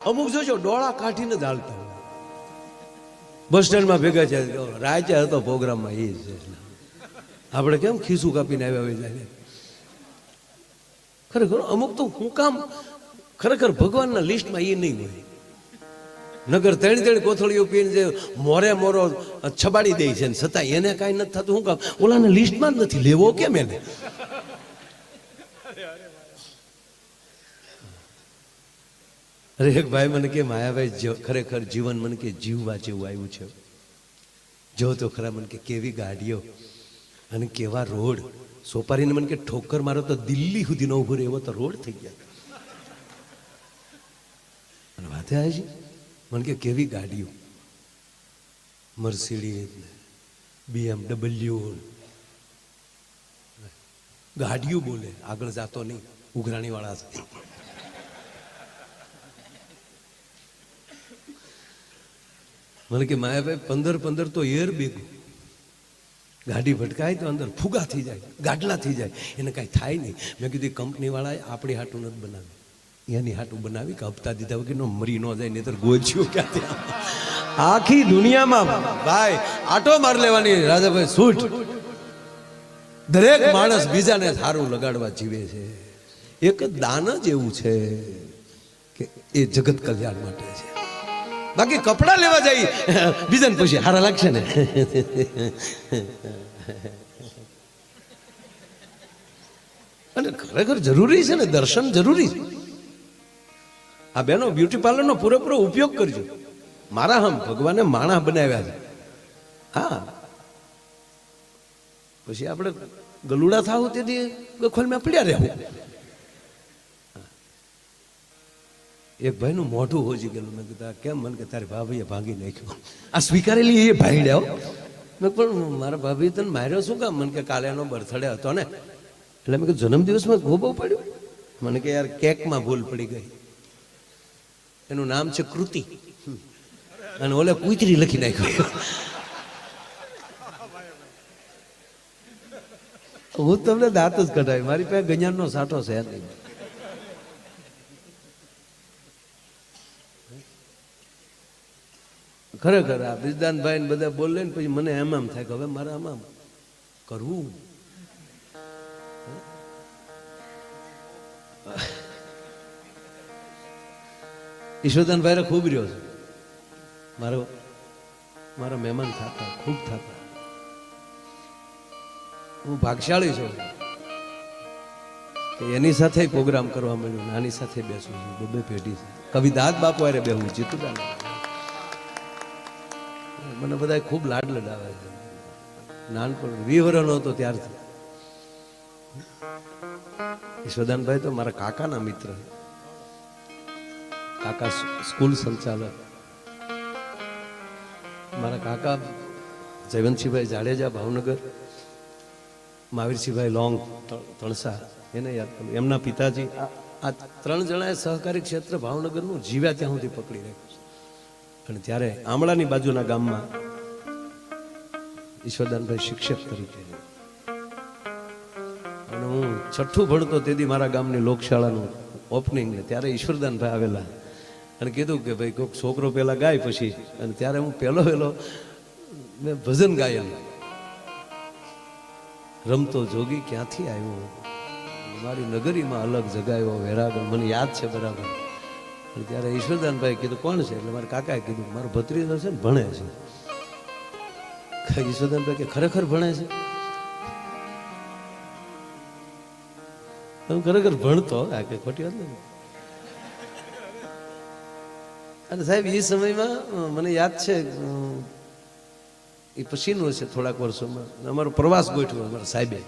અમુક જોજો ડોળા કાઢીને જ હાલતા હોય. બસ સ્ટેન્ડમાં ભેગા છે, રાચે હતો પ્રોગ્રામમાં એ છે. આપણે કેમ ખીસું કાપીને આવ્યા હોય જાય. ખરેખર અમુક તો હું કામ ખરેખર ભગવાનના લિસ્ટમાં એ નહીં હોય. નગર ત્રણ કોથળીઓ પીને જે મોરે મોરો છબાડી દે છે છતાં એને કાંઈ નથી થતું. શું કામ? ઓલાને લિસ્ટમાં જ નથી લેવો કેમ એને? અરે એક ભાઈ મને કે માયાભાઈ ખરેખર જીવન મને કે જીવવા જેવું આવ્યું છે. જો તો ખરા મને કે કેવી ગાડીઓ અને કેવા રોડ. સોપારીને મને કે ઠોકર મારો તો દિલ્હી સુધી ન ઉભો રહે એવો તો રોડ થઈ ગયા. અને વાતે આવે છે મને કે કેવી ગાડીઓ, મર્સિડીઝ, BMW ગાડીઓ બોલે, આગળ જાતો નહીં, ઉઘરાણી વાળા છે. મને કે માયાભાઈ 15 તો એર બેગું ગાડી ભટકાય તો અંદર ફુગા થઈ જાય, ગાડલા થઈ જાય, એને કાંઈ થાય નહીં. મેં કીધું કંપની વાળાએ આપણી હાટું નથી બનાવી, એની હાટું બનાવી કે હપ્તા દીધા વગર મરી ન જાય, નહીતર ગોચ્યું ક્યાંથી. આખી દુનિયામાં ભાઈ આટો માર લેવાની રાજાભાઈ છૂટ. દરેક માણસ બીજાને સારું લગાડવા જીવે છે. એક દાન જ એવું છે કે એ જગત કલ્યાણ માટે છે. બાકી કપડા લેવા જાય બીજાને પછી હારા લાગશે ને. અને ખરેખર જરૂરી છે ને, દર્શન જરૂરી છે. આ બેનો બ્યુટી પાર્લરનો પૂરેપૂરો ઉપયોગ કરજો. મારા હમ ભગવાને માણસ બનાવ્યા છે. હા, પછી આપણે ગલુડા થાવ તેથી ગખોલમાં પડ્યા રહેવું. એક ભાઈનું મોઢું હોજી ગયેલું. મેં કીધું કેમ? મને કે તારી ભાભીએ ભાંગી નાખ્યો. આ સ્વીકારેલી એ ભાંગ્યા. મેં પણ મારા ભાભી તને માર્યો શું કામ? મને કે કાલે એનો બર્થડે હતો ને, એટલે મેં કીધું જન્મદિવસમાં ગોબો પડ્યો. મને કે યાર કેકમાં ભૂલ પડી ગઈ. એનું નામ છે કૃતિ અને ઓલે કુતરી લખી નાખ્યો. હું તમને દાંત જ કઢાવી, મારી પાસે ગજાનનો સાટો છે નહીં. ખરેખર આ બ્રિજદાનભાઈ બધા બોલે ને પછી મને એમ થાય કે હવે મારે આમાં કરવું. ઈશ્વરદાનભાઈ ખૂબ રહ્યો છે. મારા મહેમાન થતા ખૂબ થતા. હું ભાગશાળી છું કે એની સાથે પ્રોગ્રામ કરવા મળ્યો, આની સાથે બેસું છું. બે પેઢી છે. કવિદાસ બાપુ અરે બેહું જીતુદાન. મને બધા ખૂબ લાડ લડાવે છે. નાનપણ 20 વર્ષનો હતો ત્યારથી. ઈશ્વરદાનભાઈ તો મારા કાકાના મિત્ર. કાકા સ્કૂલ સંચાલક. મારા કાકા જયવંતસિંહભાઈ જાડેજા ભાવનગર, મહાવીરસિંહભાઈ લોંગ તણસા, એને યાદ કરું. એમના પિતાજી આ 3 જણાએ સહકારી ક્ષેત્ર ભાવનગરનું જીવ્યા ત્યાં સુધી પકડી રાખ્યું છે. અને ત્યારે આમળાની બાજુના ગામમાં ઈશ્વરદાનભાઈ શિક્ષક તરીકે, અને હું 6ઠું ભણતો તેથી મારા ગામની લોકશાળાનું ઓપનિંગ ને ત્યારે ઈશ્વરદાનભાઈ આવેલા અને કીધું કે ભાઈ કોઈક છોકરો પેલા ગાય પછી. અને ત્યારે હું પહેલો મેં ભજન ગાયેલું, રમતો જોગી ક્યાંથી આવ્યો, મારી નગરીમાં અલગ જગાયો વેરાગણ. મને યાદ છે બરાબર. ત્યારે ઈશ્વરદાનભાઈ કીધું કોણ છે? એટલે મારા કાકાએ કીધું મારો ભત્રીજો છે ને ભણે છે. ઈશ્વરદાનભાઈ કે ખરેખર ભણે છે? હું ખરેખર ભણતો. આ કઈ ખોટી વાત નથી. અને સાહેબ એ સમયમાં મને યાદ છે, એ પછીનું છે થોડાક વર્ષોમાં, અમારો પ્રવાસ ગોઠવ્યો અમારા સાહેબે.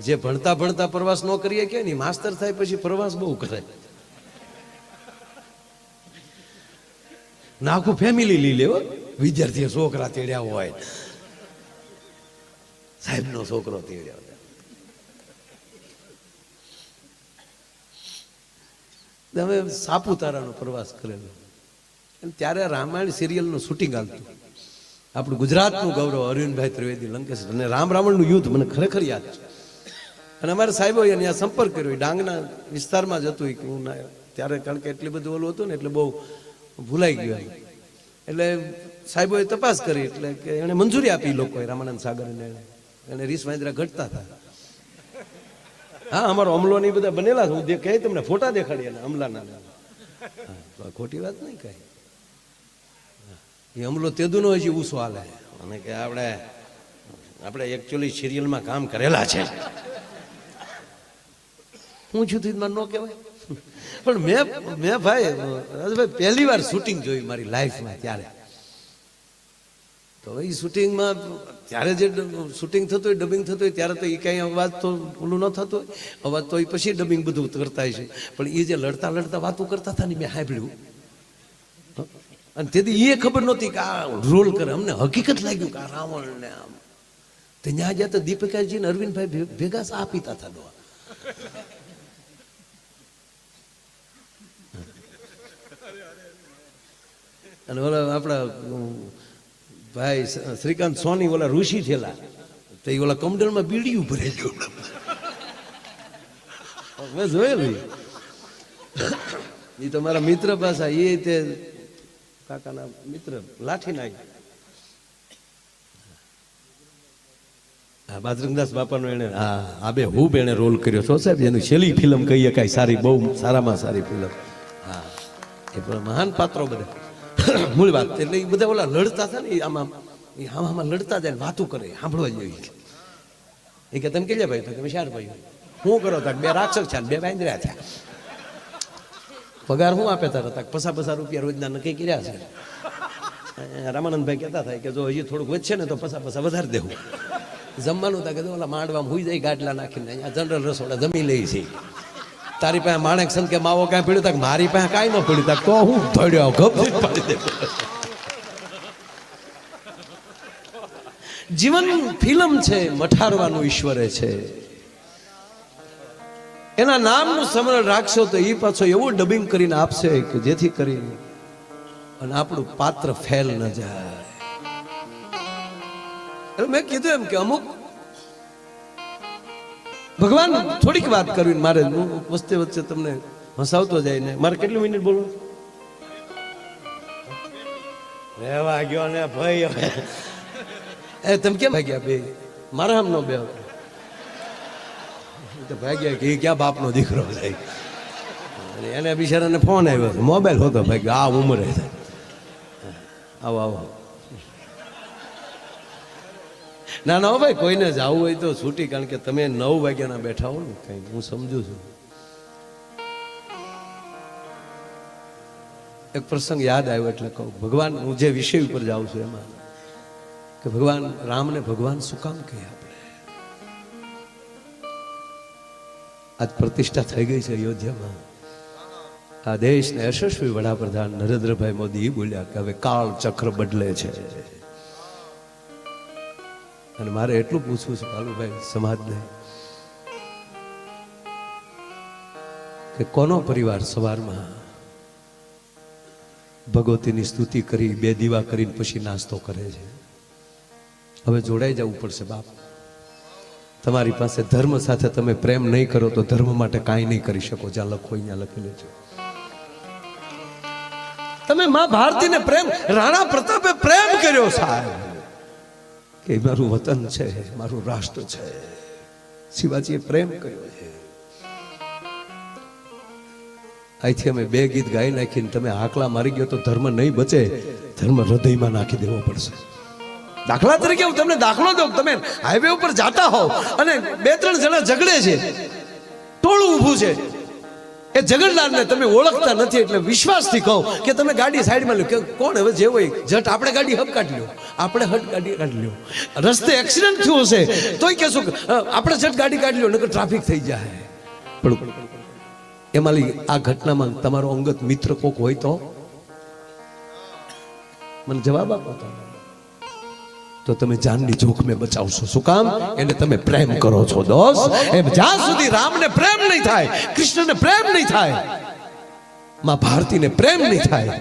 જે ભણતા ભણતા પ્રવાસ ન કરીએ કે નહીં, માસ્તર થાય પછી પ્રવાસ બહુ કરે. આખું ફેમિલી લઈ લેવો. વિદ્યાર્થી છોકરા તેડ્યા હોય, સાહેબ નો છોકરો તેડ્યા હોય. અમે સાપુતારાનો પ્રવાસ કરેલો. ત્યારે રામાયણ સિરિયલનું શૂટિંગ આવતું. આપણું ગુજરાતનું ગૌરવ અરવિંદભાઈ ત્રિવેદી લંકેશ અને રામ રાવણનું યુદ્ધ મને ખરેખર યાદ છે. અને અમારા સાહેબો અહીંયા સંપર્ક કર્યો. ડાંગના વિસ્તારમાં જ હતું કે હું ત્યારે કારણ કે એટલી બધું ઓલું હતું ને એટલે બહુ ભૂલાઈ ગયું એમ. એટલે સાહેબોએ તપાસ કરી એટલે કે એને મંજૂરી આપી લોકોએ રામાનંદ સાગરને એને રીસ વાંદરા ઘટતા હતા. હા અમારો અમલો ને બધા બનેલા હું કહે તમને ફોટા દેખાડી એને અમલાના. ખોટી વાત નહીં કઈ. એ અમલો તેદુનો હજી ઊંસો હાલે અને કે આપણે એકચ્યુઅલી સિરિયલમાં કામ કરેલા છે. હું છું ન કહેવાય પણ મેં ભાઈ પહેલી વાર શૂટિંગ જોયું મારી લાઈફમાં ત્યારે. તો એ શૂટિંગમાં ત્યારે જે શૂટિંગ થતું હોય ડબિંગ થતું હોય ત્યારે તો એ કાંઈ અવાજ તો ઓલું ન થતું હોય અવાજ તો એ પછી ડબિંગ બધું કરતા છે. પણ એ જે લડતા લડતા વાતો કરતા હતા ને મેં સાંભળ્યું અને તેથી એ ખબર નહોતી કે આ રોલ કરે. અમને હકીકત લાગ્યું કે આ રાવણ ને આમ તો ત્યાં જ્યાં તો દીપિકાજી ને અરવિંદભાઈ ભેગા સા પીતા હતા ડોહા. અને ઓલા આપણા ભાઈ શ્રીકાંત સોની ઓલા ઋષિ થયેલા તો એ ઓલા કમડલમાં બીડીયું ભરેલું મેં જોયેલું. એ તો મારા મિત્ર પાછા એ તે કાકાના મિત્ર લાઠી નાખ્યું. હા બાજરંગદાસ બાપાનો એને આ બે હું એને રોલ કર્યો છો સાહેબ. એની છેલ્લી ફિલ્મ કહીએ કાંઈ સારી બહુ સારામાં સારી ફિલ્મ. હા એ પણ મહાન પાત્રો બધા મૂળ વાત. એટલે એ બધા ઓલા લડતા હતા ને આમાં લડતા જાય વાતું કરે સાંભળવા જેવી. એ કે તમે કેટલા ભાઈ તો તમે 4 ભાઈ. શું કરો તા 2 રાક્ષસ છે 2 વાંદરા થયા. પગાર શું આપે તારા તક ₹50 રોજના નક્કી કર્યા છે. રામાનંદભાઈ કહેતા થાય કે જો હજી થોડુંક વધશે ને તો પૈસા વધારે દેવું. જમવાનું હતા કે ઓલા માંડવામાં હુઈ જાય ગાટલા નાખીને અહીંયા જનરલ રસોડા જમી લે છે. તારી પાસે માણેક સંત કે માવો કાંઈ પડ્યું તક મારી પાસે કાંઈ ન પડ્યું તક તો હું ધોડ્યો ગપ પાડી દે. જીવન ફિલ્મ છે મઠારવાનું ઈશ્વરે છે. એના નામનું સ્મરણ રાખશો તો એ પાછો એવું ડબિંગ કરીને આપશે કે જેથી કરીને અને આપણું પાત્ર ફેલ ન જાય. એટલે મેં કીધું એમ કે અમુક ભગવાન થોડીક વાત કરવી મારે વચ્ચે વચ્ચે તમને હસાવતો જાય ને. મારે કેટલી મિનિટ બોલવું રહેવા ગયો ને ભાઈ. એ તમે કેમ ભાગ્યા બે મારા આમ નો બે ભાગ્યા કે ક્યાં બાપનો દીકરો થાય. એને બિચારાને ફોન આવ્યો હતો મોબાઈલ હોતો ભાઈ આ ઉંમરે આવો આવો. ના ના ભાઈ કોઈને જવું હોય તો છૂટી. કારણ કે તમે 9 વાગ્યાના બેઠા હો ને કઈ હું સમજુ છું. એક પ્રસંગ યાદ આવ્યો એટલે કહું. ભગવાન હું જે વિષય ઉપર જાઉં છું એમાં કે ભગવાન રામને ભગવાન શું કામ કહે આપણે. આજ પ્રતિષ્ઠા થઈ ગઈ છે અયોધ્યામાં. આ દેશને યશસ્વી વડાપ્રધાન નરેન્દ્રભાઈ મોદી બોલ્યા કે હવે કાળ ચક્ર બદલે છે. અને મારે એટલું પૂછવું છે કાલુભાઈ સમાજને કે કોનો પરિવાર સવારમાં ભગવતીની સ્તુતિ કરી 2 દીવા કરીને પછી નાસ્તો કરે છે. હવે જોડાઈ જવું પડશે બાપ. તમારી પાસે ધર્મ સાથે તમે પ્રેમ નહીં કરો તો ધર્મ માટે કાંઈ નહીં કરી શકો. જ્યાં લખો અહીંયા લખી લેજો. તમે માં ભારતીને પ્રેમ રાણા પ્રતાપે પ્રેમ કર્યો સાહેબ કે મારું વતન છે મારું રાષ્ટ્ર છે. શિવાજીએ પ્રેમ કર્યો છે. અહીંથી અમે 2 ગીત ગાઈ નાખીને તમે આકલા મારી ગયો તો ધર્મ નહીં બચે. ધર્મ હૃદયમાં નાખી દેવો પડશે. દાખલા તરીકે હું તમને દાખલો દઉં. તમે હાઈવે ઉપર જાતા હોવ અને 2-3 જણા ઝઘડે છે ટોળું ઊભું છે. એ ઝઘડનારને તમે ઓળખતા નથી એટલે વિશ્વાસથી કહો કે તમે ગાડી સાઈડમાં લો કે કોણ હવે જે હોય જટ આપણે ગાડી હબ કાઢી લો. આપણે હટ ગાડી કાઢી લો. રસ્તે એક્સિડન્ટ થયો હશે તોય કહેશો કે આપણે જટ ગાડી કાઢી લો નકર ટ્રાફિક થઈ જાય. પણ એમાં આ ઘટનામાં તમારો અંગત મિત્ર કોક હોય તો મને જવાબ આપો. તો તમે જાનની જોખમે બચાવશો. શું કામ? એને તમે પ્રેમ કરો છો દોસ્ત. એમ જ્યાં સુધી રામને પ્રેમ નહીં થાય, કૃષ્ણને પ્રેમ નહીં થાય, માં ભારતીને પ્રેમ નહીં થાય,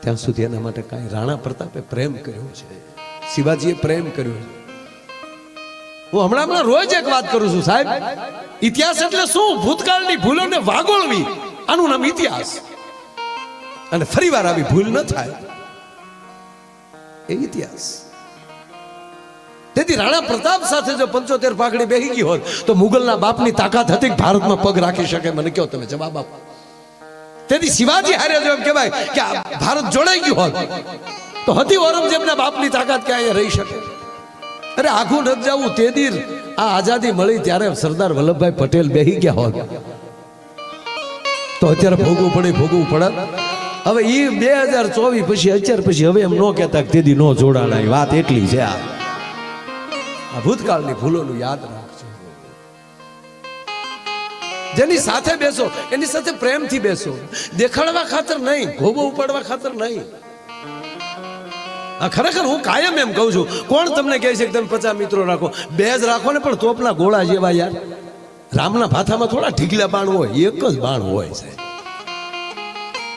ત્યાં સુધી એના માટે કાંઈ રાણા પ્રતાપે પ્રેમ કર્યો છે, શિવાજીએ પ્રેમ કર્યો છે. હું હમણાં રોજ એક વાત કરું છું સાહેબ. ઇતિહાસ એટલે શું? ભૂતકાળની ભૂલોને વાગોળવી, આનું નામ ઇતિહાસ. અને ફરીવાર આવી ભૂલ ન થાય એ ઇતિહાસ. તેથી રાણા પ્રતાપ સાથે જો 75 પાઘડી બેહી ગઈ હોત તો મુગલના બાપની તાકાત હતી કે ભારતમાં પગ રાખી શકે? મને કહો તમે, જવાબ આપો. તેથી શિવાજી હારે જો એમ કહેવાય કે ભારત જોડાઈ ગયું હોત તો હતી ઔરંગઝેબના બાપની તાકાત કે અહીંયા રહી શકે? અરે આખું ન જવું, તે દી આ આઝાદી મળી ત્યારે સરદાર વલ્લભભાઈ પટેલ બેહી ગયા હોત તો અત્યારે ભોગવું પડે. હવે એ 2024 પછી અત્યાર પછી હવે એમ ન કહેતા કે તેદી નો જોડાણા. વાત એટલી છે. આ ભૂતકાળની ભૂલોનું યાદ રાખજો. જેની સાથે બેસો એની સાથે પ્રેમથી બેસો, દેખાડવા ખાતર નહીં, ભોગો ઉપાડવા ખાતર નહીં. ખરેખર હું કાયમ એમ કહું છું, કોણ તમને કહે છે કે તમે 50 મિત્રો રાખો? 2 જ રાખો ને, પણ તોપના ગોળા જેવા. યાર, રામના ભાથામાં થોડા ઢીકલા બાણ હોય, એક જ બાણ હોય છે.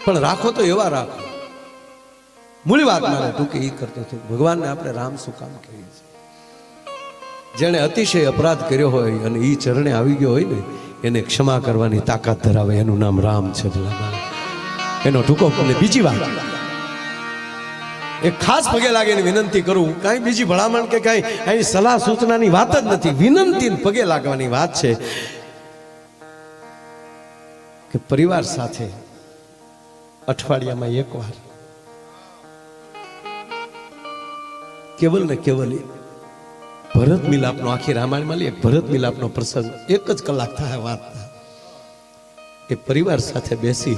પણ રાખો તો એવા રાખો. મૂળ વાત મારે ટૂંકી એ કરતો હતો, ભગવાનને આપણે રામ શું કામ કહીએ છીએ? જેણે અતિશય અપરાધ કર્યો હોય અને એ ચરણે આવી ગયો હોય ને, એને ક્ષમા કરવાની તાકાત ધરાવે, એનું નામ રામ છે. એનો ટૂંકો. બીજી વાત, એક ખાસ પગે લાગીને વિનંતી કરું, કાંઈ બીજી ભલામણ કે કાંઈ અહીં સલાહ સૂચનાની વાત જ નથી, વિનંતી પગે લાગવાની વાત છે કે પરિવાર સાથે અઠવાડિયામાં એકવાર કેવલ ને કેવલ ભરત મિલાપનો, આખી રામાયણમાં એક ભરત મિલાપનો પ્રસંગ 1 જ કલાક થાય વાત, એ પરિવાર સાથે બેસી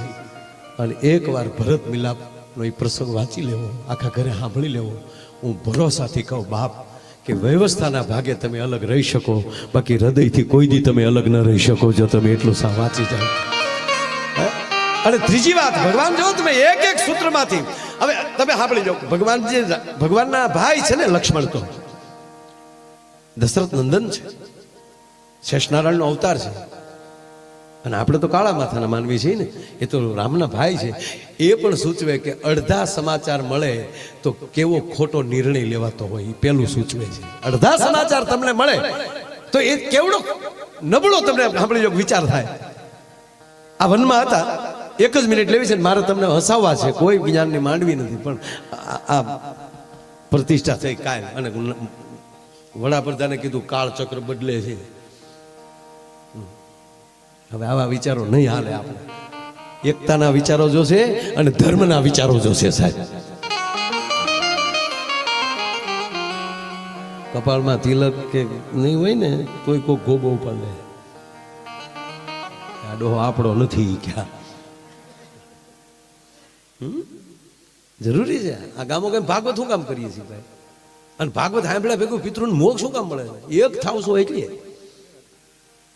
અને એકવાર ભરત મિલાપનો એ પ્રસંગ વાંચી લેવો, આખા ઘરે સાંભળી લેવો. હું ભરોસાથી કહું બાપ કે વ્યવસ્થાના ભાગે તમે અલગ રહી શકો, બાકી હૃદયથી કોઈ દી તમે અલગ ન રહી શકો જો તમે એટલું વાંચી જાઓ. અને ત્રીજી વાત, ભગવાન જો તમે એક સૂત્રમાંથી, હવે તમે સાંભળી જાઓ, ભગવાનના ભાઈ છે ને લક્ષ્મણ, તો દશરથ નંદન છે, શેષનારાયણનો અવતાર છે. અને આપણે તો કાળા માથાના માનવી છીએ ને, એ તો રામના ભાઈ છે. એ પણ સૂચવે કે અડધા સમાચાર મળે તો કેવો ખોટો નિર્ણય લેવાતો હોય, એ પેલું સૂચવે છે. અડધા સમાચાર તમને મળે તો એ કેવડો નબળો તમને સાંભળી જો વિચાર થાય. આ વનમાં હતા, 1 જ મિનિટ લેવી છે, મારે તમને હસાવવા છે, કોઈ જ્ઞાનની માંડવી નથી, પણ આ પ્રતિષ્ઠા થઈ કાયમ. અને વડાપ્રધાને કીધું કાળચક્ર બદલે છે. હવે આવા વિચારો નહીં હાલે. આપણે એકતાના વિચારો જોશે અને ધર્મના વિચારો જોશે સાહેબ. કપાળમાં તિલક કે નહીં હોય ને તોય કોઈ ગોબો પડે, આ ડોહો આપણો નથી ક્યાં. જરૂરી છે આ ગામો કેમ ભાગવત શું કામ કરીએ છીએ ભાઈ? અને ભાગવત સાંભળ્યા ભેગું પિતૃને મોક્ષ શું કામ મળે? એક થાવ છો એટલે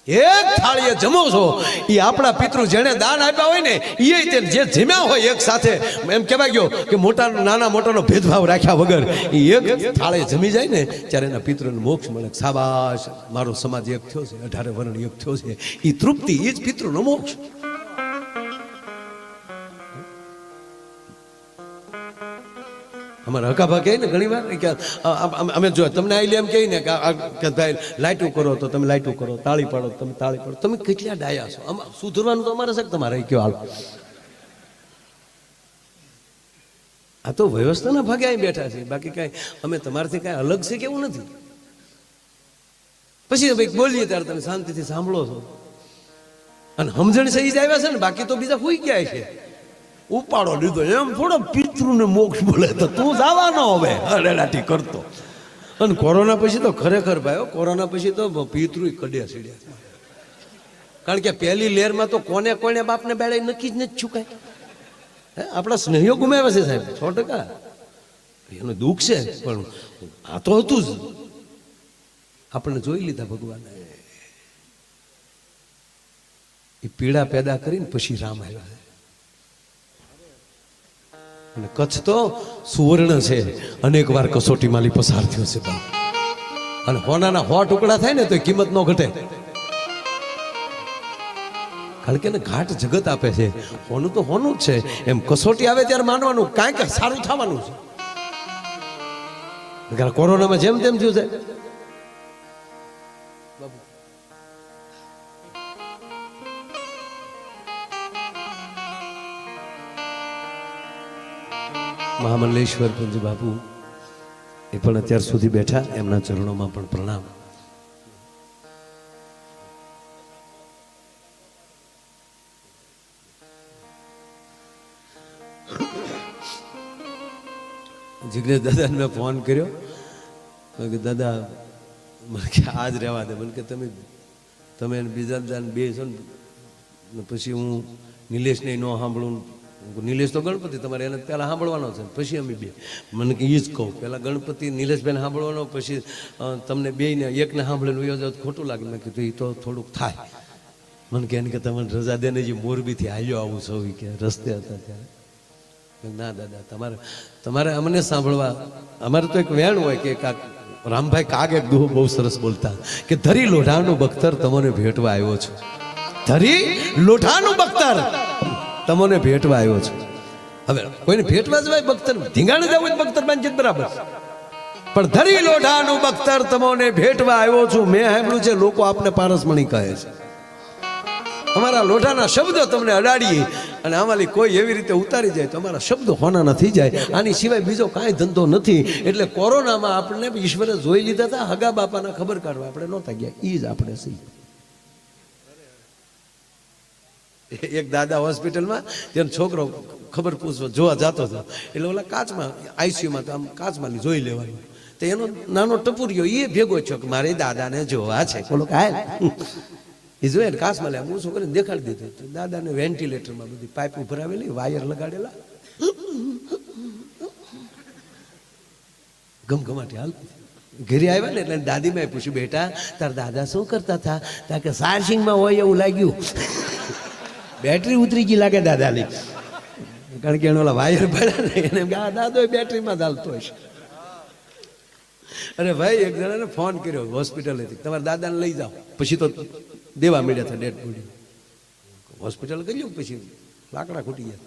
એક થાળીએ જમો છો, એ આપણા પિતૃ જેને દાન આપ્યા હોય ને એ જે જમ્યા હોય એક સાથે, એમ કહેવાય ગયો કે મોટા નાના મોટાનો ભેદભાવ રાખ્યા વગર એ એક થાળીએ જમી જાય ને ત્યારે એના પિતૃને મોક્ષ મળે. શાબાશ, મારો સમાજ એક થયો છે, 18 વર્ણ એક થયો છે, એ તૃપ્તિ, એ જ પિતૃનો મોક્ષ. અમારા હકાભા કહે ને ઘણી વાર કે અમે જો તમને આઈ એમ કહી ને કે ભાઈ લાઈટું કરો તો તમે લાઈટું કરો, તાળી પાડો તમે તાળી પાડો. તમે કેટલા ડાયા છો? સુધરવાનું તો અમારે છે કે તમારે કયો હાલ. આ તો વ્યવસ્થાના ભાગે અહીં બેઠા છે, બાકી કાંઈ અમે તમારાથી કાંઈ અલગ છે કેવું નથી. પછી ભાઈ બોલીએ ત્યારે તમે શાંતિથી સાંભળો છો અને સમજણ સહી જ આવ્યા છે ને, બાકી તો બીજા હોઈ ગયા છે. ઉપાડો લીધો એમ થોડો પિતૃને મોક્ષ બોલે તો તું જવાનો હવે અડેલાટી કરતો. અને કોરોના પછી તો ખરેખર ભાઈ, કોરોના પછી તો પિતૃ કડ્યા સીડ્યા. કારણ કે પહેલી લહેરમાં તો કોને કોને બાપને બેડે નક્કી જ નથી છુકાય. આપણા સ્નેહીઓ ગુમાવ્યા છે સાહેબ, 100%. એનું દુઃખ છે, પણ આ તો હતું જ. આપણને જોઈ લીધા ભગવાને, એ પીડા પેદા કરીને પછી રામ આવ્યા. અને કચ્છ તો સુવર્ણ છે, અનેક વાર કસોટી માલી પસાર થયો છે બાપ. અને હોનાના 100 ટુકડા થાય ને તો કિંમત ન ઘટે. કારણ કે ઘાટ જગત આપે છે, હોનું તો હોનું જ છે. એમ કસોટી આવે ત્યારે માનવાનું કાંઈક સારું થવાનું છે. કોરોનામાં જેમ તેમ થયું છે, મહામંડલેશ્વર પૂજ્ય બાપુ એ પણ અત્યાર સુધી બેઠા, એમના ચરણોમાં પણ પ્રણામ. જિગ્નેશ દાદાને મેં ફોન કર્યો કે દાદા મને કે આજ રહેવા દે, મને કે તમે બીજા દાદાને બે છો ને પછી હું નિલેશને ન સાંભળું. નિલેશ તો ગણપતિ તમારે એને પહેલાં સાંભળવાનો છે, પછી અમે બે. મને કે એ જ કહું, પહેલાં ગણપતિ નિલેશભાઈને સાંભળવાનો, પછી તમને બેયને એકને સાંભળીને વયો જાવ ખોટું લાગે. મેં કીધું એ તો થોડુંક થાય. મને કે એને કે તમને રજા દે ને, જે મોરબીથી હાલ્યો આવું સૌ કે રસ્તે હતા ત્યારે. ના દાદા તમારે અમને સાંભળવા, અમારે તો એક વેણ હોય કે રામભાઈ કાગ એક દુહો બહુ સરસ બોલતા કે ધરી લોઢાનું બખ્તર તમને ભેટવા આવ્યો છું. ધરી લોઢાનું બખ્તર તમને ભેટવા આવ્યો છું. હવે કોઈને ભેટવા જવાય બખ્તર, ધીંગાણે જવું હોય બખ્તર બાંધી બરાબર, પણ ધરી લોઢાનું બખ્તર તમને ભેટવા આવ્યો છું. મેં સાંભળ્યું છે લોકો આપને પારસમણી કહે છે. અમારા લોઢાના શબ્દો તમને અડાડીએ અને આમાંથી કોઈ એવી રીતે ઉતારી જાય તો અમારા શબ્દો હોનાના થઈ જાય. આની સિવાય બીજો કાંઈ ધંધો નથી. એટલે કોરોનામાં આપણને ઈશ્વરે જોઈ લીધા હતા, હગા બાપાના ખબર કાઢવા આપણે નહોતા ગયા, એ જ આપણે સહી. એક દાદા હોસ્પિટલમાં તેનો છોકરો ખબર પૂછવા જોવા જતો હતો, એટલે ઓલા કાચમાં આઈસીયુમાં તો આમ કાચમાં જોઈ લેવાનું, તો એનો નાનો ટપુરિયો એ ભેગો છો કે મારે દાદાને જોવા છે. બોલો કાય એ જોઈએ ને કાચમાં લે, હું શું કરીને દેખાડી દીધું. તો દાદાને વેન્ટિલેટરમાં બધી પાઇપ ભરાવેલી, વાયર લગાડેલા, ગમગમાટી હાલ. ઘરે આવ્યા ને એટલે દાદીમાં પૂછ્યું, બેટા તાર દાદા શું કરતા હતા? તા કે ચાર્જિંગમાં હોય એવું લાગ્યું, બેટરી ઉતરી ગઈ લાગે દાદાની. કારણ કે એને ઓલા વાયર પડ્યા ને એને આ દાદો બેટરીમાં ચાલતો હશે. અરે ભાઈ એક જણાને ફોન કર્યો હોસ્પિટલેથી, તમારા દાદાને લઈ જાઓ. પછી તો દેવા મળ્યા હતા ડેડ બોડી. હોસ્પિટલ કર્યું, પછી લાકડા ખૂટી ગયા.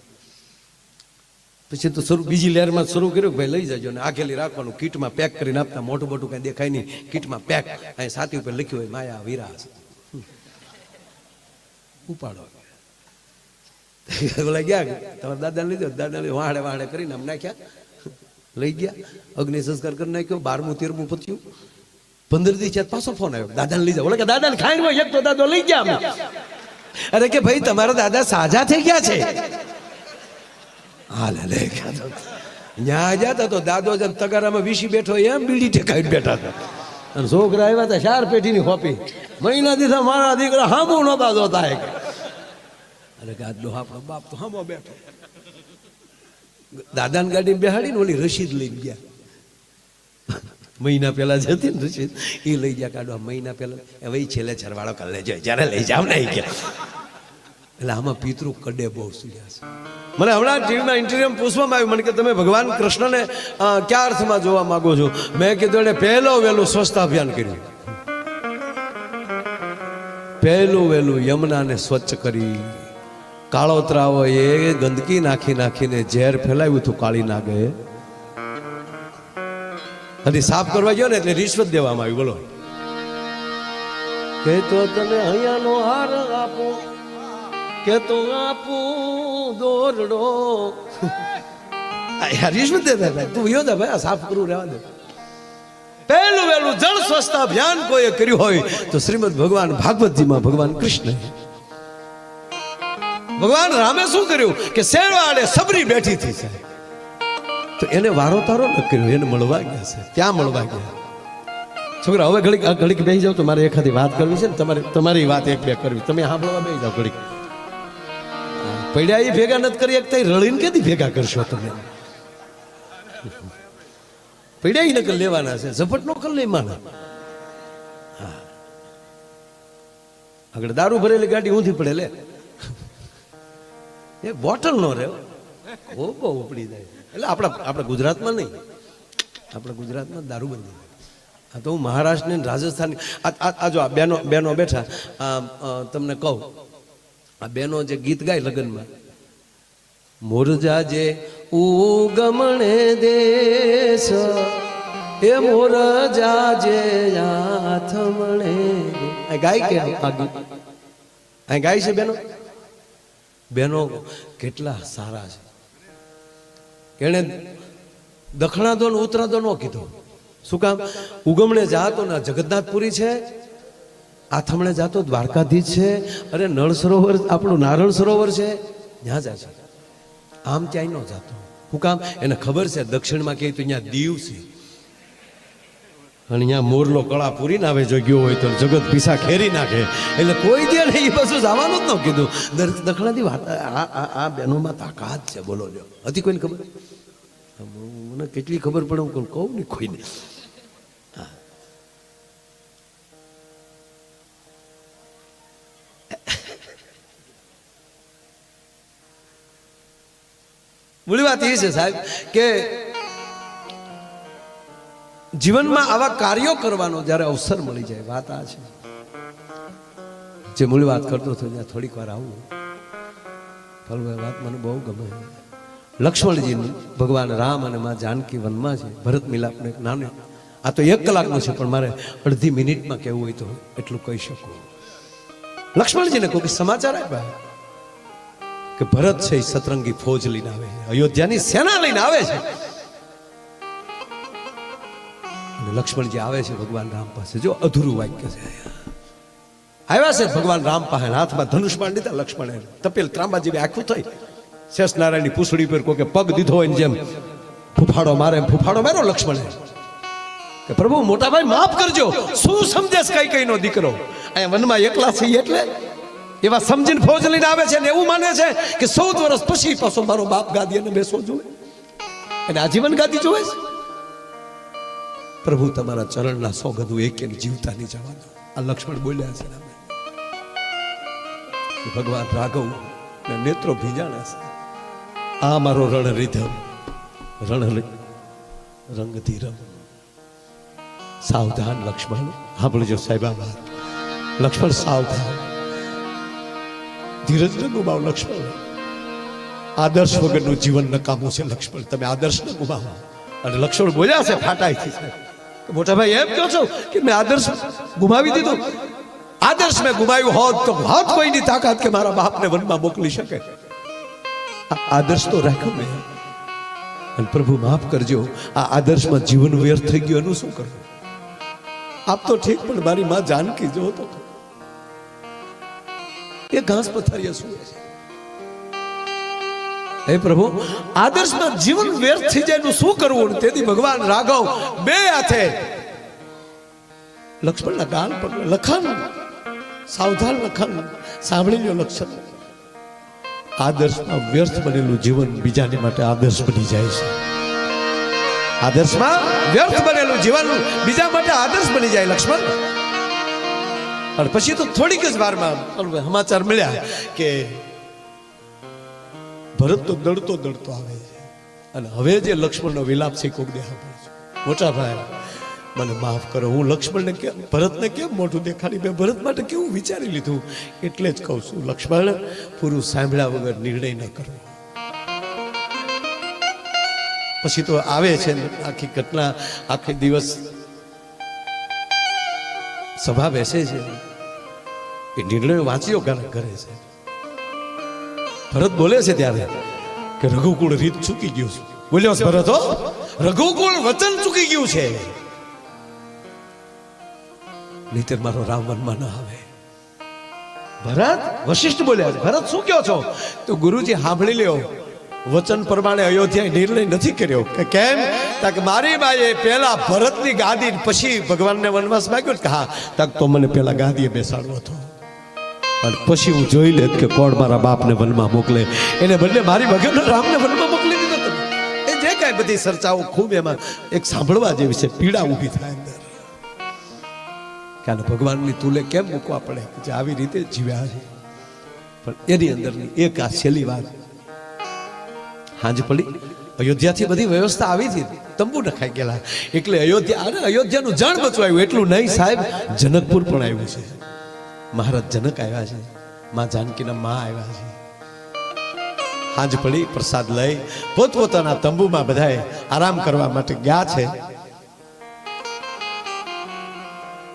પછી તો બીજી લહેરમાં શરૂ કર્યું ભાઈ લઈ જાજો ને આખેલી રાખવાનું, કીટમાં પેક કરીને આપતા. મોટું મોટું કઈ દેખાય નહીં, કીટમાં પેક. અહીં સાથી ઉપર લખ્યું હોય માયા વિરાસ, ઉપાડો. બોલા ગયા તમારા દાદાને લીધો, દાદાને વાહડે વાહડે કરીને આમ નાખ્યા, લઈ ગયા, અગ્નિ સંસ્કાર કરી નાખ્યો. 12મું 13મું પત્યું. 15 દી ચાર પાછો ફોન આવ્યો, દાદાને લઈ જાઓ. બોલે કે દાદાને ખાઈને હોય એક તો દાદો લઈ ગયા અમે. અરે કે ભાઈ તમારા દાદા સાજા થઈ ગયા છે. હાલે લે ન્યા જતા તો દાદો જેમ તગારામાં વીસી બેઠો એમ બીડી ટેકાઈ બેઠા હતા. અને છોકરા આવ્યા હતા 4 પેટીની ખોપી. મહિના દીધા મારા દીકરા હામો નહોતા જોતા. અરે કે આજનો આપણો બાપ તો હામો બેઠો. દાદાની ગાડીને બેહાડીને ઓલી રસીદ લઈને ગયા. મહિના પહેલા જતી ને રસીદ એ લઈ ગયા કાઢવા. મહિના પહેલા હવે છેલ્લે છરવાળો કરી લેજો, જ્યારે લઈ જાવ ને ગયા. એટલે આમાં પિતૃ કડે બહુ સુર્યા છે. મને હમણાં ટીવીમાં ઇન્ટરવ્યુમાં પૂછવામાં આવ્યું, મને કે તમે ભગવાન કૃષ્ણને કયા અર્થમાં જોવા માંગો છો? મેં કીધું એને વહેલું સ્વચ્છતા અભિયાન કર્યું. વહેલું યમુનાને સ્વચ્છ કરી, કાળોતરાઓ એ ગંદકી નાખીને ઝેર ફેલાવ્યું હતું કાળી નાગે. અને સાફ કરવા ગયો ને એટલે રિશ્વત દેવામાં આવી. બોલો કે તો તને અહીંયાનો હાર આપો, કે તો આપું દોરડો. રિશ્વત દેતા ભાઈ, તું યો દે ભાઈ, સાફ કરવું રહેવા દે. વહેલું જળ સ્વચ્છતા અભિયાન કોઈએ કર્યું હોય તો શ્રીમદ ભગવાન ભાગવતજીમાં ભગવાન કૃષ્ણ. ભગવાન રામે શું કર્યું કે શેરવાડે સબરી બેઠી હતી સાહેબ, તો એને વારો તારો ન કર્યો, એને મળવા ગયા છે, ત્યાં મળવા ગયા. છોકરા હવે ઘડીક બેસી જાવ તો મારે એખાદી વાત કરવી છે ને, તમારી વાત એક બે કરવી. તમે સાંભળવા બેસી જાવ ઘડીક. પડ્યા એ ભેગા નથી કરી એકતા, રળીને કેથી ભેગા કરશો તમે? પડ્યા નકલ લેવાના છે, ઝપટ નો કર લેવાના. હા, આગળ દારૂ ભરેલી ગાડી ઊંધી પડે લે, એ બોટલ નો રે બહુ ઉપડી જાય. એટલે આપણા ગુજરાતમાં નહીં, આપણા ગુજરાતમાં દારૂબંધી. આ તો હું મહારાષ્ટ્ર ને રાજસ્થાન, આ જો આ બેનો બેઠા, તમને કહું, આ બેનો જે ગીત ગાય લગ્નમાં, મોરજા જે ઉગમણે દેશ એ મોરજા જે આથમણે, આ ગાય કે આ ગીત આ ગાય છે બેનો કેટલા સારા છે. એણે દખણાદો ને ઉત્તરાદો ન કીધો. શું કામ? ઉગમણે જાતો ને જગન્નાથપુરી છે, આથમણે જાતો દ્વારકાધીશ છે, અરે નળ સરોવર આપણું નારણ સરોવર છે, ત્યાં જાય છે. આમ ક્યાંય ન જાતો. શું કામ? એને ખબર છે દક્ષિણમાં ક્યાંય તો અહીંયા દીવ છે અને અહીંયા મોરલો કળા પૂરી ના આવે, જો ગયો હોય તો જગત પીસા ખેરી નાખે, એટલે કોઈ દે નહીં, એ બધું જવાનું જ ન કીધું. દક્ષિણાથી વાત આ બહેનોમાં તાકાત છે, બોલો જો. હતી કોઈને ખબર? મને કેટલી ખબર પડે હું કહું ને કોઈને. મૂળ વાત એ છે સાહેબ કે જીવનમાં આવા કાર્યો કરવાનો જ્યારે અવસર મળી જાય, વાત આ છે. જે મૂળ વાત કરતો હતો ત્યાં થોડીક વાર આવું, ફલભાઈ વાત મને બહુ ગમે. લક્ષ્મણજી ભગવાન રામ અને માં જાનકી વનમાં છે, ભરત મિલાપને નામે. આ તો 1 કલાકનું છે, પણ મારે અડધી મિનિટમાં કહેવું હોય તો એટલું કહી શકું. લક્ષ્મણજીને કોઈ સમાચાર આપ્યા કે ભરત છે એ સતરંગી ફોજ લઈને આવે છે, અયોધ્યાની સેના લઈને આવે છે. અને લક્ષ્મણજી આવે છે ભગવાન રામ પાસે. જો અધૂરું વાક્ય છે. આવ્યા છે ભગવાન રામ પાસે, હાથમાં ધનુષબાણ લીધા લક્ષ્મણે, તપેલ ત્રાંબા જેવી આખું થઈ. શેષનારાયણની પૂંછડી પર કોઈ પગ દીધો હોય જેમ ફૂફાડો મારે, ફૂફાડો માર્યો લક્ષ્મણે કે પ્રભુ મોટા ભાઈ માફ કરજો, શું સમજેશ કઈ નો દીકરો, અહીંયા વનમાં એકલા છે એટલે એવા સમજીને ફોજ લઈને આવે છે ને એવું માને છે કે 14 વર્ષ પછી પાછો મારો બાપ ગાદી અને બેસવો જોઈએ, અને આજીવન ગાદી જોવે છે. પ્રભુ તમારા ચરણના સોગંદ હું એક જીવતા નહીં જવા દો. આ લક્ષ્મણ બોલ્યા છે. ભગવાન રાઘવ નેત્રો ભીંજાણા છે. આ મારો રણ રીધમ, રણ રંગધીરમ. સાવધાન લક્ષ્મણ, સાંભળજો સાહેબ આ વાત. લક્ષ્મણ સાવધાન, ધીરજ ન ગુમાવો લક્ષ્મણ. આદર્શ વગરનું જીવન નકામું છે લક્ષ્મણ, તમે આદર્શ ન ગુમાવો. અને લક્ષ્મણ બોલ્યા છે ફાટાઈથી, મોટા ભાઈ એમ કહો છો કે મેં આદર્શ ગુમાવી દીધો? આદર્શ મેં ગુમાવ્યું હોત તો હોત કોઈની તાકાત કે મારા બાપને વનમાં મોકલી શકે. આદર્શ તો રાખ્યો મેં, અને પ્રભુ માફ કરજો, આ આદર્શમાં જીવન વ્યર્થ થઈ ગયું, એનું શું કરવું? આપ તો ઠીક, પણ મારી માં જાનકી જો તો એ ઘાસ પથારીએ શું છે. હે પ્રભુ, આદર્શમાં જીવન વ્યર્થ થઈ જાય એનું શું કરવું? તેથી ભગવાન રાઘવ બે હાથે લક્ષ્મણના ગાલ પકડે. લખન, સાવધાન લખન, સાંભળી લો લક્ષ્મણ. આદર્શમાં વ્યર્થ બનેલું જીવન બીજાની માટે આદર્શ બની જાય છે. આદર્શમાં વ્યર્થ બનેલું જીવન બીજા માટે આદર્શ બની જાય લક્ષ્મણ. અને પછી તો થોડીક જ વારમાં સમાચાર મળ્યા કે ભરત તો દડતો દડતો આવે છે. અને હવે જે લક્ષ્મણનો વિલાપ છે કોક દે સાંભળજો. મોટા ભાઈ મને માફ કરો, હું લક્ષ્મણને કેમ, ભરતને કેમ મોઢું દેખાડી, મેં ભરત માટે કેવું વિચારી લીધું, એટલે જ કહું છું લક્ષ્મણ, પૂરું સાંભળ્યા વગર નિર્ણય ન કરવો. પછી તો આવે છે આખી ઘટના, આખી દિવસ સભા બેસે છે, એ નિર્ણય વાંચ્યો કરે છે. ભરત બોલે છે ત્યારે કે રઘુકુળ રીત ચૂકી ગયું છે. બોલ્યો ભરત, હો રઘુકુળ વચન ચૂકી ગયું છે, નહીતર મારો રામ વનમાં ન આવે. ભરત, વશિષ્ઠ બોલ્યા છે, ભરત શું કહો છો? તો ગુરુજી સાંભળી લ્યો, વચન પ્રમાણે અયોધ્યાએ નિર્ણય નથી કર્યો. કે કેમ? કે મારી બાઈએ પહેલા ભરતની ગાદી પછી ભગવાનને વનવાસ માંગ્યો કે હા, તક તો મને પહેલા ગાદીએ બેસાડવો હતો, અને પછી હું જોઈ લેત કે કોણ મારા બાપને વનમાં મોકલે. એને બદલે મારી વગર રામને વનમાં મોકલી દીધો. તમે એ જે કાંઈ બધી ચર્ચાઓ ખૂબ એમાં એક સાંભળવા જેવી છે, પીડા ઊભી થાય અંદર. કારણ ભગવાનની તુલે કેમ મૂકવા પડે જે આવી રીતે જીવ્યા છે. પણ એની અંદરની એક આ છેલ્લી વાત. હાંજ પડી, અયોધ્યાથી બધી વ્યવસ્થા આવી હતી, તંબુ નખાઈ ગયેલા, એટલે અયોધ્યાનું જાણ બચવાયું. એટલું નહીં સાહેબ, જનકપુર પણ આવ્યું છે. મહારાજ જનક આવ્યા છે, માં જાનકીના માં આવ્યા છે. હાંજ પડી, પ્રસાદ લઈ પોતપોતાના તંબુમાં બધાએ આરામ કરવા માટે ગયા છે.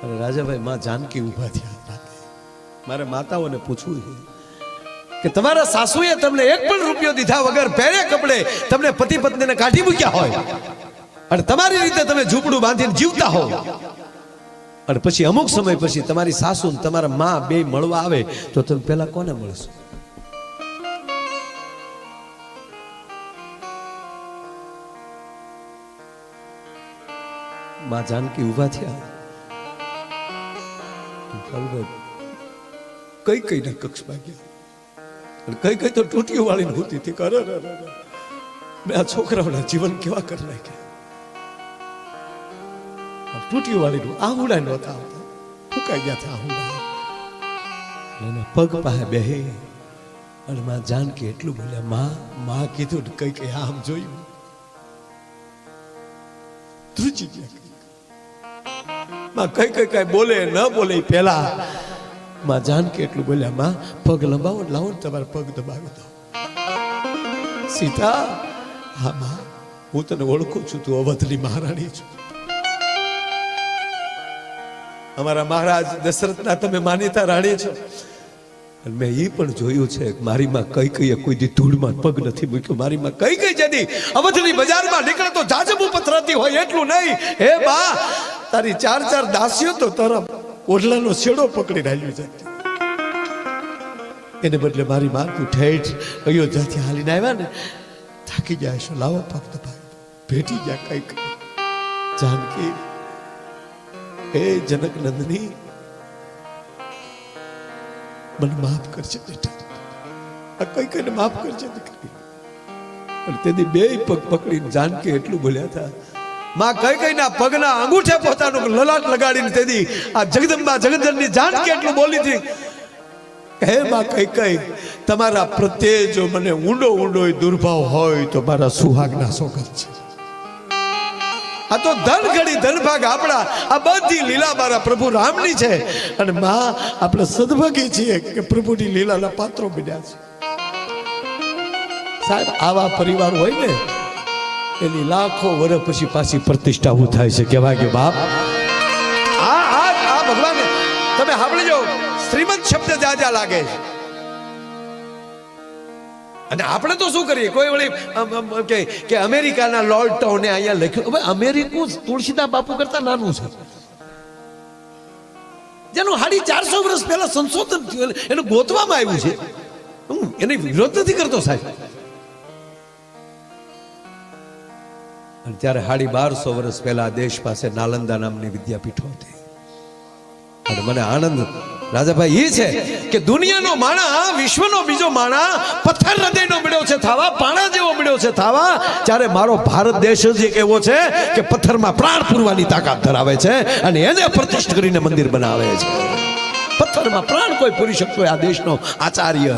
અને રાજાભાઈ માં જાનકી ઉભા થયા. મારે માતાઓને પૂછવું છે કે તમારા સાસુએ તમને એક પણ રૂપિયો દીધા વગર પહેરે કપડે તમને પતિ પત્નીને કાઢી મૂક્યા હોય અને તમારી રીતે તમે ઝૂંપડું બાંધીને જીવતા હો, અને પછી અમુક સમય પછી તમારી સાસુ ને તમારા માં બે મળવા આવે તો તમે પેલા કોને મળશો? માં જાનકી ઉભા થયા, કઈ કઈ ના કક્ષમાં ગયા, અને કઈ કઈ તો ટૂટીઓ વાળીને હોતી હતી. કરે મેં આ છોકરાઓના જીવન કેવા કરી નાખ્યા. ટૂટીઓ વાળીનું આહુડા નહોતા આવતા, ફૂંકાઈ ગયા હતા આહુડા. એના પગ પાસે બેહે અને માં જાનકી એટલું બોલ્યા, માં કીધું કઈ કઈ આમ જોયું, ધ્રુજી ગયા. માં કઈ કઈ કઈ બોલે ન બોલે પેલા માં જાનકી એટલું બોલ્યા, માં પગ લંબાવો, લાવો ને તમારા પગ દબાવી દો. સીતા, હા માં હું તને ઓળખું છું, તું અવધની મહારાણી છું. અમારા મહારાજ દશરથના તમે માનીતા રાણી છો. અને મેં એ પણ જોયું છે મારી માં કઈ કઈ કોઈ દી ધૂળમાં પગ નથી મૂક્યો. મારી માં કઈ કઈ જતી અવધની બજારમાં નીકળે તો જાજબુ પથરાતી હોય એટલું નહીં. હે બા, તારી ચાર ચાર દાસીઓ તો તારા ઓઢલાનો છેડો પકડી રાખ્યું છે. એને બદલે મારી માં તું ઠેઠ અયોધ્યાથી હાલીને આવ્યા ને, થાકી જાય છો, લાવો પગ દબાવી ભેટી ગયા કઈ કઈ. જાનકી, હે જનક નંદની, મને માફ કરજે બેટા, આ કઈ કઈને માફ કરજે દીકરી. અને તેથી બે પગ પકડીને જાનકી એટલું બોલ્યા હતા, માં કઈ કઈ ના પગના અંગૂઠે પોતાનું લલાટ લગાડીને તેથી આ જગદંબા જગદરની જાનકી એટલું બોલી હતી, હે માં કઈ કઈ, તમારા પ્રત્યે જો મને ઊંડો ઊંડો દુર્ભાવ હોય તો મારા સુહાગના સોગંદ છે. આ તો ધન ઘડી ધન ભાગ આપણા, આ બધી લીલા મારા પ્રભુ રામની છે. અને માં આપણે સદભાગી છીએ કે પ્રભુની લીલાના પાત્રો બન્યા છે. સાહેબ, આવા પરિવાર હોય ને એની લાખો વર્ષ પછી પાછી પ્રતિષ્ઠા થાય છે. કહેવાય કે બાપ આ ભગવાન તમે સાંભળી જાઓ, શ્રીમંત શબ્દ જાજા લાગે છે. અને આપણે તો શું કરીએ, કોઈ વળી કે અમેરિકાના લોર્ડ ટાઉને અહીંયા લખ્યું. હવે અમેરિકું તુલસીદાસ બાપુ કરતા નાનું છે, જેનું 450 વર્ષ પહેલા સંશોધન થયું, એનું ગોતવામાં આવ્યું છે. હું એનો વિરોધ નથી કરતો સાહેબ. અને ત્યારે 1250 વર્ષ પહેલા દેશ પાસે નાલંદા નામની વિદ્યાપીઠો હતી. અને મને આનંદ રાજાભાઈ એ છે કે દુનિયાનો માણા, વિશ્વનો બીજો માણા પથ્થર હૃદયનો મળ્યો છે થાવા, પાણા જેવો મળ્યો છે થાવા, ત્યારે મારો ભારત દેશ જ એક એવો છે કે પથ્થરમાં પ્રાણ પૂરવાની તાકાત ધરાવે છે અને એને પ્રતિષ્ઠિત કરીને મંદિર બનાવે છે. પથ્થરમાં પ્રાણ કોઈ પૂરી શકતો આ દેશનો આચાર્ય.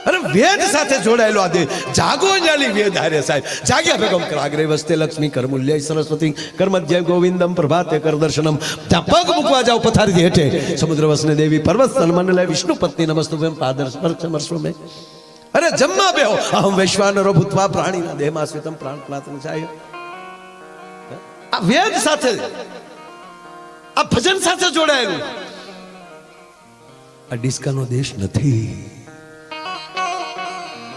અને વેદ સાથે જોડાયેલો આ દેશ. જાગો જાલી વેદ હારે સાહેબ, જાગ્યા ભેગમ કરાગ્રે વસ્તે લક્ષ્મી કરમૂલ્ય સરસ્વતી કર્મજ્ય ગોવિંદમ પ્રભાતે કર દર્શનમ. ત્યાં પગ મૂકવા જાવ પથારી હેઠે, સમુદ્ર વસને દેવી પર્વત સન્માન લય વિષ્ણુ પત્ની નમસ્તુભ્યમ પાદર સ્પર્શમર્શો મે. અરે જમવા બેહો, અહમ વૈશ્વાનરો ભૂત્વા પ્રાણીના દેહમાં સ્વેતમ પ્રાણ પ્લાતન ચાહ્ય. આ વેદ સાથે, આ ભજન સાથે જોડાયેલું. આ ડિસ્કાનો દેશ નથી,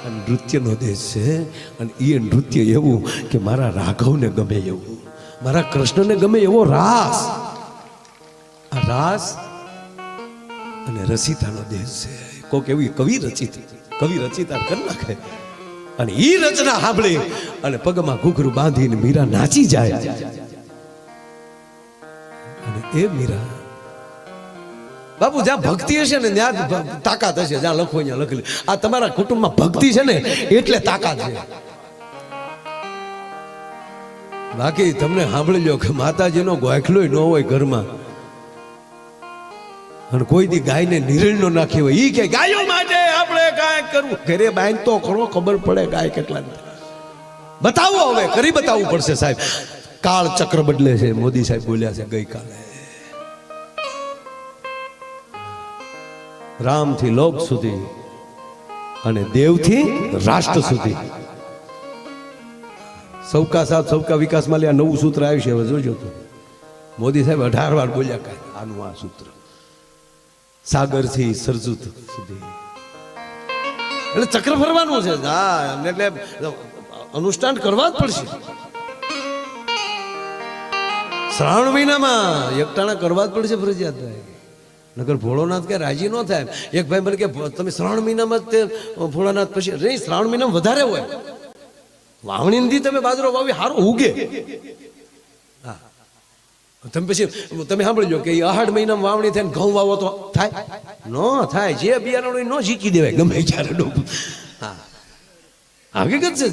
નૃત્યનો દેશ છે. અને એ નૃત્ય એવું કે મારા રાઘવને ગમે એવું, મારા કૃષ્ણને ગમે એવો રાસ. આ રાસ અને રસિતાનો દેશ છે. કોક એવી કવિ રચિતા કરી નાખે અને એ રચના સાંભળી અને પગમાં ઘૂઘરું બાંધીને મીરા નાચી જાય. અને એ મીરા બાપુ જ્યાં ભક્તિ હશે ને ત્યાં તાકાત હશે. જ્યાં લખો ત્યાં લખેલી. આ તમારા કુટુંબમાં ભક્તિ છે ને એટલે તાકાત છે. બાકી તમને સાંભળી લો કે માતાજીનો ગોખલો ન હોય ઘરમાં, અને કોઈ દી ગાયને નિર્ણય નો નાખી હોય, ઈ કે ગાયો માટે આપણે કાંઈ કરવું. ઘરે બાઈન તો ખરો ખબર પડે ગાય કેટલા બતાવો. હવે કરી બતાવવું પડશે સાહેબ. કાળ ચક્ર બદલે છે. મોદી સાહેબ બોલ્યા છે ગઈકાલે, રામથી લોક સુધી અને દેવથી રાષ્ટ્ર સુધી. સૌકા સાથ સૌકા વિકાસમાં આ નવું સૂત્ર આવ્યું છે. હવે જોજો તો મોદી સાહેબ 18 વાર બોલ્યા કાંઈ આનું આ સૂત્ર. સાગરથી સરજુત સુધી, એટલે ચક્ર ફરવાનું છે. હા, એટલે અનુષ્ઠાન કરવા જ પડશે. શ્રાવણ મહિનામાં એકટાણા કરવા જ પડશે ફરજિયાત ભાઈ. નગર ભોળોનાથ કે રાજી ન થાય. એક ભાઈ મને કે તમે શ્રાવણ મહિનામાં જ તે ભોળાનાથ પછી રે શ્રાવણ મહિનામાં વધારે હોય. વાવણીથી તમે બાજરો વાવી હારો ઉગે. હા, તમે પછી તમે સાંભળજો કે આહાડ મહિનામાં વાવણી થાય ને ઘઉં વાવો તો થાય ન થાય. જે બિયારણ ન શીખી દેવાય ગમે ત્યારે ડૂબ. હા, હકીકત છે.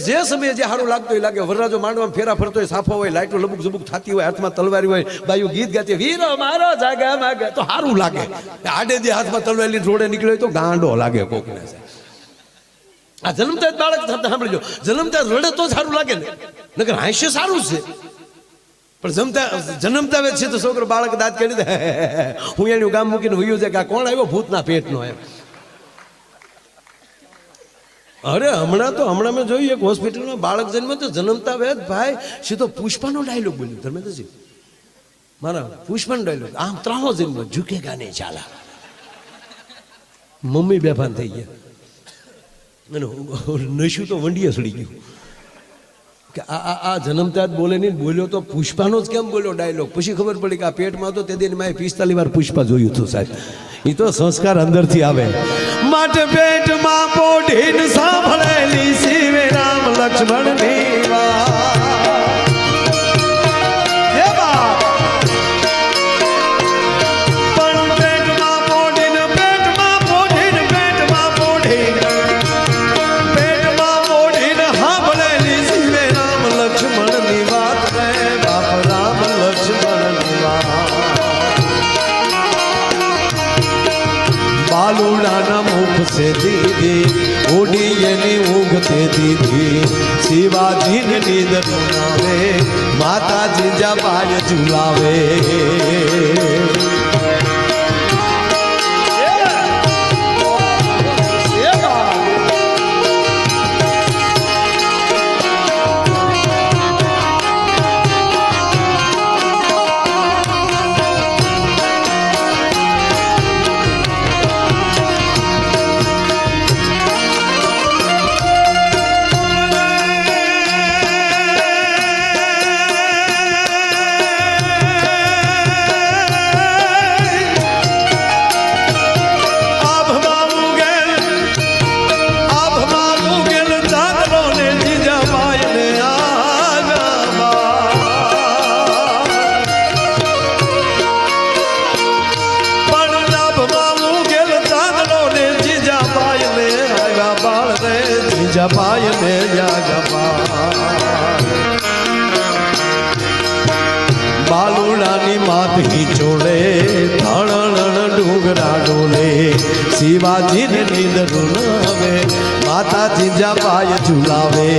જે સમયે જે સારું લાગતું હોય લાગે. વરરાજો માંડવામાં ફેરા ફરતો હોય, સાફા હોય, લાઈટો લબુક ઝબુક થતી હોય, હાથમાં તલવારી હોય, બાયું ગીત ગાતી વીરો મારો જાગા માગે તો સારું લાગે. આડે જે હાથમાં તલવારી રોડે નીકળ્યો તો ગાંડો લાગે કોકને. આ જન્મતા જ બાળક થતા સાંભળજો, જન્મતા રડે તો સારું લાગે ને. નકર હાસ્ય સારું છે પણ જન્મતા વેદ છે તો છોકરો બાળક દાંત કાઢી દે. હું એનું ગામ મૂકીને વયું છે કે આ કોણ આવ્યો ભૂતના પેટનો એમ. અરે હમણાં મેં જોયું એક હોસ્પિટલમાં બાળક જન્મ તો જન્મતા વેદ ભાઈ સીધો પુષ્પાનો ડાયલોગ બોલ્યો. ધર્મેન્દ્રજી મારા પુષ્પાનો ડાયલોગ આમ ત્રાહો જન્મ ઝુકેગા નહીં ચાલા. મમ્મી બેભાન થઈ ગયા અને નશું તો વંડીએ સડી ગયું કે આ જન્મતા જ બોલે નહીં. બોલ્યો તો પુષ્પાનો જ કેમ બોલ્યો ડાયલોગ. પછી ખબર પડી કે આ પેટમાં તો તે દિન માએ 45 વાર પુષ્પા જોયું હતું સાહેબ. એ તો સંસ્કાર અંદરથી આવે. માટે પેટમાં પોઢીને સાંભળેલી શિવે રામ લક્ષ્મણની વાત. હે બાપ પણ પેટમાં પોઢીને સાંભળેલી શિવે રામ લક્ષ્મણની વાત રે બાપ રામ લક્ષ્મણની વાત. બાલુડાના મુખ સે દીદી ઉડી એની ઊંઘતે દીધી. શિવાજીને નીંદ ઝુલાવે માતાજી જબાય ઝુલાવે. જપાય ને બાલુડાની માથી ચોડે ધણ ડુંગરા ડોલે. શિવાજીને નીંદ રૂનાવે માતાજી જપાય ઝુલાવે.